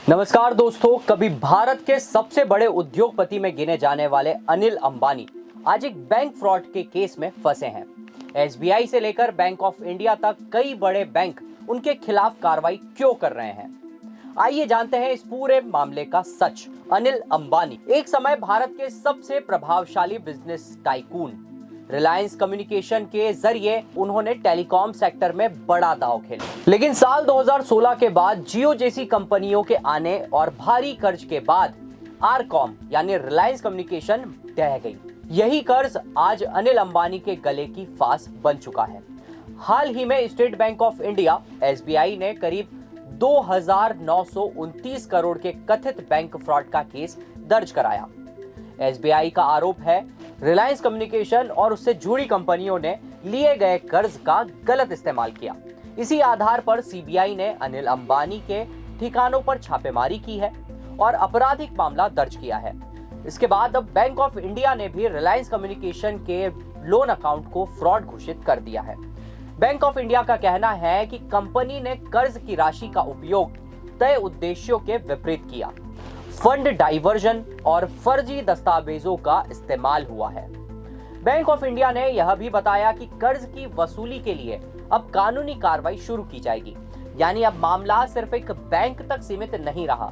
नमस्कार दोस्तों, कभी भारत के सबसे बड़े उद्योगपति में गिने जाने वाले अनिल अंबानी आज एक बैंक फ्रॉड के केस में फंसे हैं। एसबीआई से लेकर बैंक ऑफ इंडिया तक कई बड़े बैंक उनके खिलाफ कार्रवाई क्यों कर रहे हैं। आइए जानते हैं इस पूरे मामले का सच। अनिल अंबानी एक समय भारत के सबसे प्रभावशाली बिजनेस टाइकून। रिलायंस कम्युनिकेशन के जरिए उन्होंने टेलीकॉम सेक्टर में बड़ा दांव खेला, लेकिन साल 2016 के बाद जियो जैसी कंपनियों के आने और भारी कर्ज के बाद आरकॉम यानी रिलायंस कम्युनिकेशन ढह गई। यही कर्ज आज अनिल अंबानी के गले की फांस बन चुका है। हाल ही में state bank of India SBI ने करीब 2,929 करोड़ के कथित बैंक फ्रॉड का केस दर्ज कराया। एसबीआई का आरोप है रिलायंस कम्युनिकेशन और उससे जुड़ी कंपनियों ने लिए गए कर्ज का गलत इस्तेमाल किया। इसी आधार पर सीबीआई ने अनिल अंबानी के ठिकानों पर छापेमारी की है और आपराधिक मामला दर्ज किया है। इसके बाद अब बैंक ऑफ इंडिया ने भी रिलायंस कम्युनिकेशन के लोन अकाउंट को फ्रॉड घोषित कर दिया है। बैंक ऑफ इंडिया का कहना है कि कंपनी ने कर्ज की राशि का उपयोग तय उद्देश्यों के विपरीत किया। फंड डाइवर्जन और फर्जी दस्तावेजों का इस्तेमाल हुआ है। बैंक ऑफ इंडिया ने यह भी बताया कि कर्ज की वसूली के लिए अब कानूनी कार्रवाई शुरू की जाएगी, यानी अब मामला सिर्फ एक बैंक तक सीमित नहीं रहा,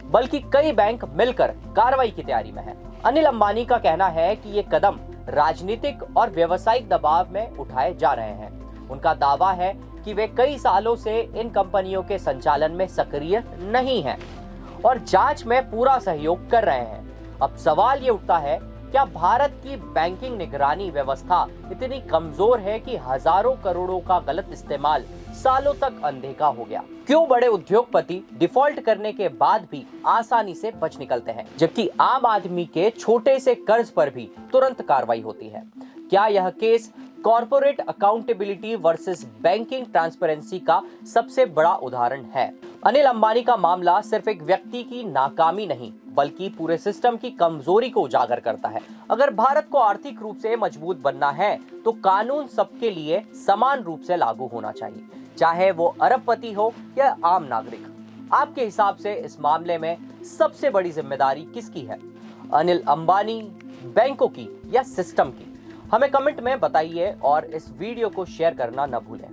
बल्कि कई बैंक मिलकर कार्रवाई की तैयारी में है। अनिल अंबानी का कहना है कि ये कदम राजनीतिक और व्यावसायिक दबाव में उठाए जा रहे हैं। उनका दावा है कि वे कई सालों से इन कंपनियों के संचालन में सक्रिय नहीं हैं और जांच में पूरा सहयोग कर रहे हैं। अब सवाल ये उठता है, क्या भारत की बैंकिंग निगरानी व्यवस्था इतनी कमजोर है कि हजारों करोड़ों का गलत इस्तेमाल सालों तक अनदेखा हो गया? क्यों बड़े उद्योगपति डिफॉल्ट करने के बाद भी आसानी से बच निकलते हैं, जबकि आम आदमी के छोटे से कर्ज पर भी तुरंत कार्रवाई होती है? क्या यह case corporate accountability versus banking transparency का सबसे बड़ा उदाहरण है? अनिल अंबानी का मामला सिर्फ एक व्यक्ति की नाकामी नहीं, बल्कि पूरे सिस्टम की कमजोरी को उजागर करता है। अगर भारत को आर्थिक रूप से मजबूत बनना है तो कानून सबके लिए समान रूप से लागू होना चाहिए, चाहे वो अरबपति हो या आम नागरिक। आपके हिसाब से इस मामले में सबसे बड़ी जिम्मेदारी किसकी है? अनिल अंबानी, बैंकों की या सिस्टम की? हमें कमेंट में बताइए और इस वीडियो को शेयर करना न भूलें।